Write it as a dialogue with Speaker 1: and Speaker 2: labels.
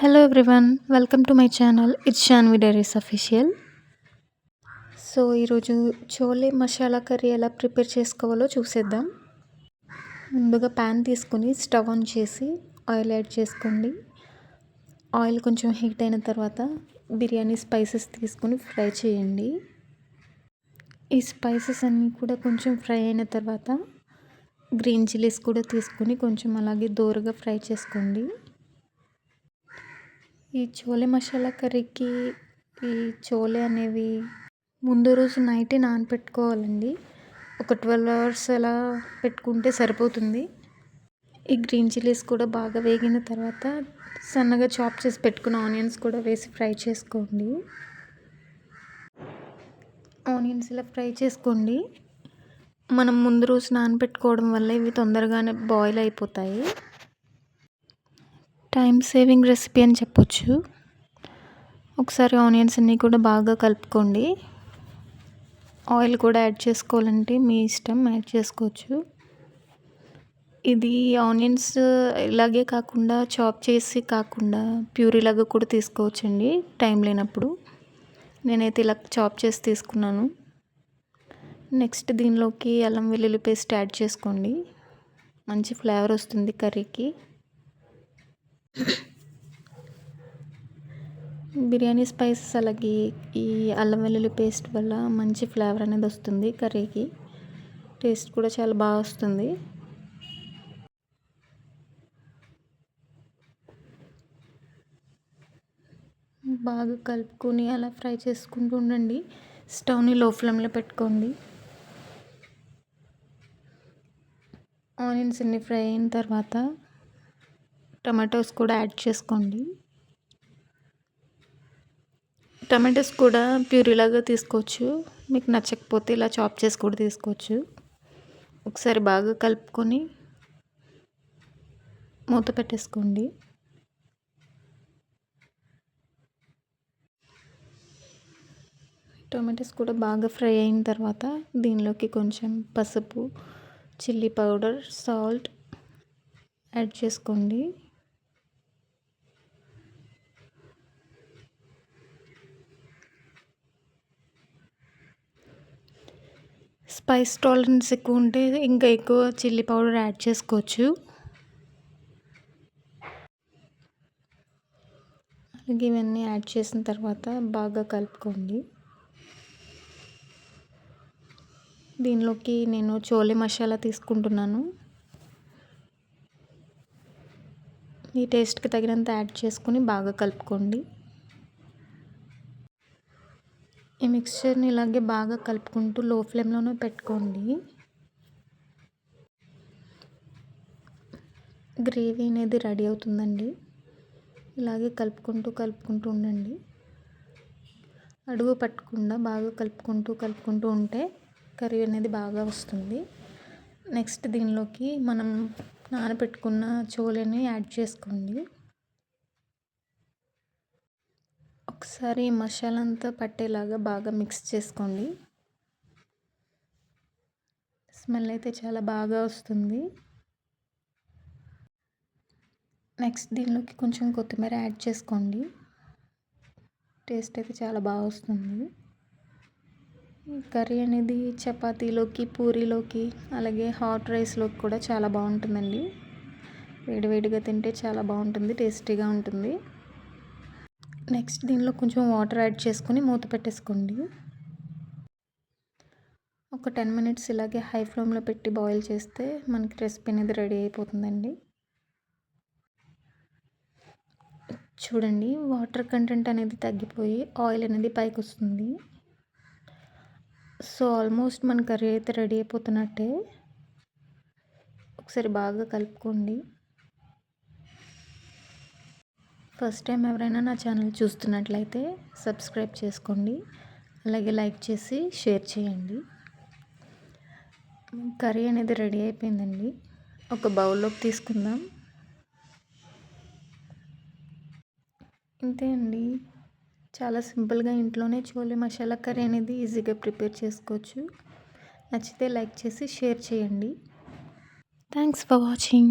Speaker 1: Hello everyone, welcome to my channel. It's Shanvi diaries official. So ఈరోజు chole masala curry ఎలా prepare చేసుకోవాలో చూసేద్దాం. ముందుగా ప్యాన్ తీసుకుని స్టవ్ ఆన్ చేసి ఆయిల్ యాడ్ చేసుకోండి. ఆయిల్ కొంచెం హీట్ అయిన తర్వాత బిర్యానీ స్పైసెస్ తీసుకుని ఫ్రై చేయండి. ఈ స్పైసెస్ అన్నీ కూడా కొంచెం ఫ్రై అయిన తర్వాత గ్రీన్ చిల్లీస్ కూడా తీసుకుని కొంచెం అలాగే దోరగా ఫ్రై చేసుకోండి. ఈ చోలే మసాలా కర్రీకి ఈ చోలే అనేవి ముందు రోజు నైటే నానపెట్టుకోవాలండి. ఒక 12 అవర్స్ అలా పెట్టుకుంటే సరిపోతుంది. ఈ గ్రీన్ చిల్లీస్ కూడా బాగా వేగిన తర్వాత సన్నగా చాప్ చేసి పెట్టుకున్న ఆనియన్స్ కూడా వేసి ఫ్రై చేసుకోండి. ఆనియన్స్ ఇలా ఫ్రై చేసుకోండి. మనం ముందు రోజు నానపెట్టుకోవడం వల్ల ఇవి తొందరగానే బాయిల్ అయిపోతాయి. టైం సేవింగ్ రెసిపీ అని చెప్పొచ్చు. ఒకసారి ఆనియన్స్ అన్నీ కూడా బాగా కలుపుకోండి. ఆయిల్ కూడా యాడ్ చేసుకోవాలంటే మీ ఇష్టం, యాడ్ చేసుకోవచ్చు. ఇది ఆనియన్స్ ఇలాగే కాకుండా చాప్ చేసి కాకుండా ప్యూరీలాగా కూడా తీసుకోవచ్చండి టైం లేనప్పుడు. నేనైతే ఇలా చాప్ చేసి తీసుకున్నాను. నెక్స్ట్ దీనిలోకి అల్లం వెల్లుల్లి పేస్ట్ యాడ్ చేసుకోండి. మంచి ఫ్లేవర్ వస్తుంది కర్రీకి. బిర్యానీ స్పైసెస్ అలాగే ఈ అల్లం వెల్లుల్లి పేస్ట్ వల్ల మంచి ఫ్లేవర్ అనేది వస్తుంది కర్రీకి. టేస్ట్ కూడా చాలా బాగా వస్తుంది. బాగా కలుపుకొని అలా ఫ్రై చేసుకుంటూ ఉండండి. స్టవ్ని లో ఫ్లేమ్లో పెట్టుకోండి. ఆనియన్స్ అన్ని ఫ్రై అయిన తర్వాత టమాటోస్ కూడా యాడ్ చేసుకోండి. టమాటోస్ కూడా ప్యూరీలాగా తీసుకోవచ్చు. మీకు నచ్చకపోతే ఇలా చాప్ చేసి కూడా తీసుకోవచ్చు. ఒకసారి బాగా కలుపుకొని మూత పెట్టేసుకోండి. టమాటోస్ కూడా బాగా ఫ్రై అయిన తర్వాత దీనిలోకి కొంచెం పసుపు, చిల్లీ పౌడర్, సాల్ట్ యాడ్ చేసుకోండి. స్పైస్ టాలరెన్స్ ఎక్కువ ఉంటే ఇంకా ఎక్కువ చిల్లీ పౌడర్ యాడ్ చేసుకోవచ్చు. అలాగే ఇవన్నీ యాడ్ చేసిన తర్వాత బాగా కలుపుకోండి. దీనిలోకి నేను చోలే మసాలా తీసుకుంటున్నాను. మీ టేస్ట్కి తగినంత యాడ్ చేసుకుని బాగా కలుపుకోండి. ఈ మిక్స్చర్ని ఇలాగే బాగా కలుపుకుంటూ లో ఫ్లేమ్లోనే పెట్టుకోండి. గ్రేవీ అనేది రెడీ అవుతుందండి. ఇలాగే కలుపుకుంటూ ఉండండి. అడుగు పట్టకుండా బాగా కలుపుకుంటూ ఉంటే కర్రీ అనేది బాగా వస్తుంది. నెక్స్ట్ దీనిలోకి మనం నానబెట్టుకున్న చోలేని యాడ్ చేసుకోండి. ఒకసారి మసాలా అంతా పట్టేలాగా బాగా మిక్స్ చేసుకోండి. స్మెల్ అయితే చాలా బాగా వస్తుంది. నెక్స్ట్ దీనిలోకి కొంచెం కొత్తిమీర యాడ్ చేసుకోండి. టేస్ట్ అయితే చాలా బాగా వస్తుంది. కర్రీ అనేది చపాతీలోకి, పూరీలోకి అలాగే హాట్ రైస్లోకి కూడా చాలా బాగుంటుందండి. వేడివేడిగా తింటే చాలా బాగుంటుంది, టేస్టీగా ఉంటుంది. నెక్స్ట్ దీనిలో కొంచెం వాటర్ యాడ్ చేసుకొని మూత పెట్టేసుకోండి. ఒక 10 మినిట్స్ ఇలాగే హై ఫ్లేమ్లో పెట్టి బాయిల్ చేస్తే మనకి రెసిపీ అనేది రెడీ అయిపోతుందండి. చూడండి, వాటర్ కంటెంట్ అనేది తగ్గిపోయి ఆయిల్ అనేది పైకి వస్తుంది. సో ఆల్మోస్ట్ మన కర్రీ అయితే రెడీ అయిపోతున్నట్టే. ఒకసారి బాగా కలుపుకోండి. ఫస్ట్ టైం ఎవరైనా నా ఛానల్ చూస్తున్నట్లయితే సబ్స్క్రైబ్ చేసుకోండి. అలాగే లైక్ చేసి షేర్ చేయండి. కర్రీ అనేది రెడీ అయిపోయిందండి. ఒక బౌల్లోకి తీసుకుందాం. ఇంతే అండి. చాలా సింపుల్గా ఇంట్లోనే చోలే మసాలా కర్రీ అనేది ఈజీగా ప్రిపేర్ చేసుకోవచ్చు. నచ్చితే లైక్ చేసి షేర్ చేయండి. Thanks for watching.